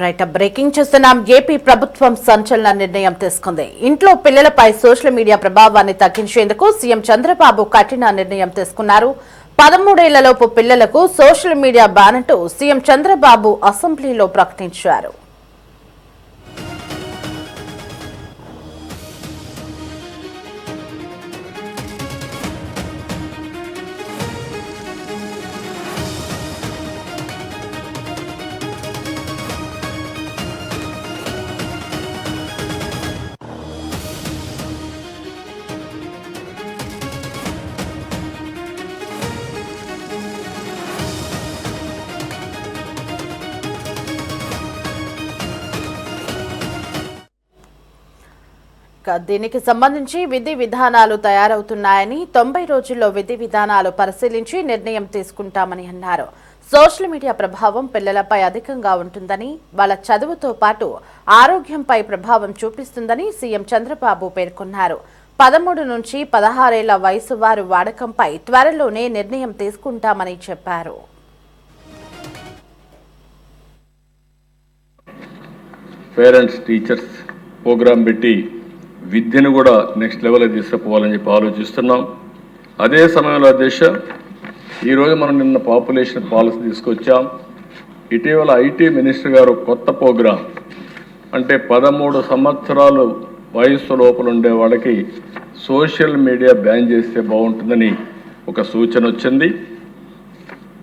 Right breaking చూస్తున్నాం. AP ప్రభుత్వం సంచలన నిర్ణయం తీసుకుంది. ఇంట్లో పిల్లలపై సోషల్ మీడియా ప్రభావాన్ని తగ్గించేందుకు సీఎం చంద్రబాబు కఠిన నిర్ణయం తీసుకున్నారు. 13 ఏళ్లలోపు పిల్లలకు సోషల్ మీడియా బ్యాన్ అంటూ సీఎం చంద్రబాబు అసెంబ్లీలో ప్రకటించారు. దీనికి సంబంధించి విధి విధానాలు తయారవుతున్నాయని 90 రోజుల్లో విధి విధానాలు పరిశీలించి నిర్ణయం తీసుకుంటామని అన్నారు. సోషల్ మీడియా ప్రభావం పిల్లలపై అధికంగా ఉంటుందని, వాళ్ళ చదువుతో పాటు ఆరోగ్యంపై ప్రభావం చూపిస్తుందని సీఎం చంద్రబాబు పేర్కొన్నారు. 13 నుంచి 16 ఏళ్ల వయసు వారి వాడకంపై త్వరలోనే నిర్ణయం తీసుకుంటామని చెప్పారు. పేరెంట్స్ టీచర్స్ ప్రోగ్రాం పెట్టి విద్యను కూడా నెక్స్ట్ లెవెల్కి తీసుకుపోవాలని చెప్పి ఆలోచిస్తున్నాం. అదే సమయంలో ఈరోజు మనం నిన్న పాపులేషన్ పాలసీ తీసుకొచ్చాం. ఇటీవల ఐటీ మినిస్టర్ గారు కొత్త ప్రోగ్రాం అంటే 13 సంవత్సరాలు వయస్సు లోపల ఉండే వాళ్ళకి సోషల్ మీడియా బ్యాన్ చేస్తే బాగుంటుందని ఒక సూచన వచ్చింది.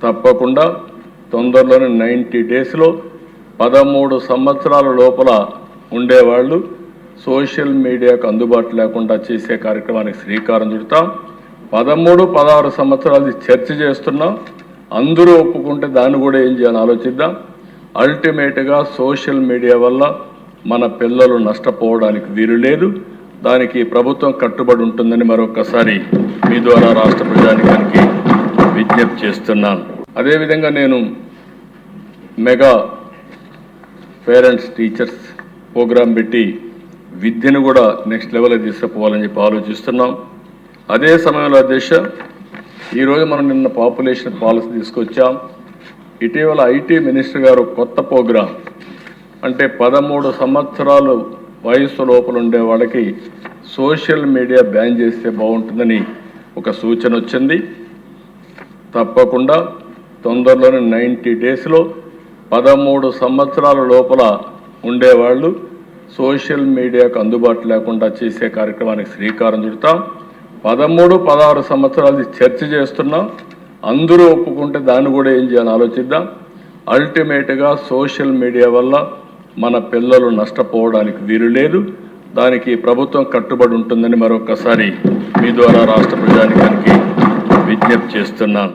తప్పకుండా తొందరలోనే 90 డేస్లో 13 సంవత్సరాల లోపల ఉండేవాళ్ళు సోషల్ మీడియాకు అందుబాటు లేకుండా చేసే కార్యక్రమానికి శ్రీకారం చుడతాం. 13, 16 సంవత్సరాలు చర్చ చేస్తున్నాం. అందరూ ఒప్పుకుంటే దాన్ని కూడా ఏం చేయాలని ఆలోచిద్దాం. అల్టిమేట్గా సోషల్ మీడియా వల్ల మన పిల్లలు నష్టపోవడానికి వీలు లేదు. దానికి ప్రభుత్వం కట్టుబడి ఉంటుందని మరొకసారి మీ ద్వారా రాష్ట్ర ప్రజానికానికి విజ్ఞప్తి చేస్తున్నాను. అదేవిధంగా నేను మెగా పేరెంట్స్ టీచర్స్ ప్రోగ్రాం పెట్టి విద్యను కూడా నెక్స్ట్ లెవెల్కి తీసుకుపోవాలని చెప్పి ఆలోచిస్తున్నాం. అదే సమయంలో ఈరోజు మనం నిన్న పాపులేషన్ పాలసీ తీసుకొచ్చాం. ఇటీవల ఐటీ మినిస్టర్ గారు కొత్త ప్రోగ్రాం అంటే 13 సంవత్సరాలు వయస్సు లోపల ఉండే వాళ్ళకి సోషల్ మీడియా బ్యాన్ చేస్తే బాగుంటుందని ఒక సూచన వచ్చింది. తప్పకుండా తొందరలోనే 90 డేస్లో 13 సంవత్సరాల లోపల ఉండేవాళ్ళు సోషల్ మీడియాకు అందుబాటు లేకుండా చేసే కార్యక్రమానికి శ్రీకారం చుడతాం. 13, 16 సంవత్సరాలు చర్చ చేస్తున్నాం. అందరూ ఒప్పుకుంటే దాన్ని కూడా ఏం చేయాలని ఆలోచిద్దాం. అల్టిమేట్గా సోషల్ మీడియా వల్ల మన పిల్లలు నష్టపోవడానికి వీలు లేదు. దానికి ప్రభుత్వం కట్టుబడి ఉంటుందని మరొకసారి మీ ద్వారా రాష్ట్ర ప్రజానికానికి విజ్ఞప్తి చేస్తున్నాను.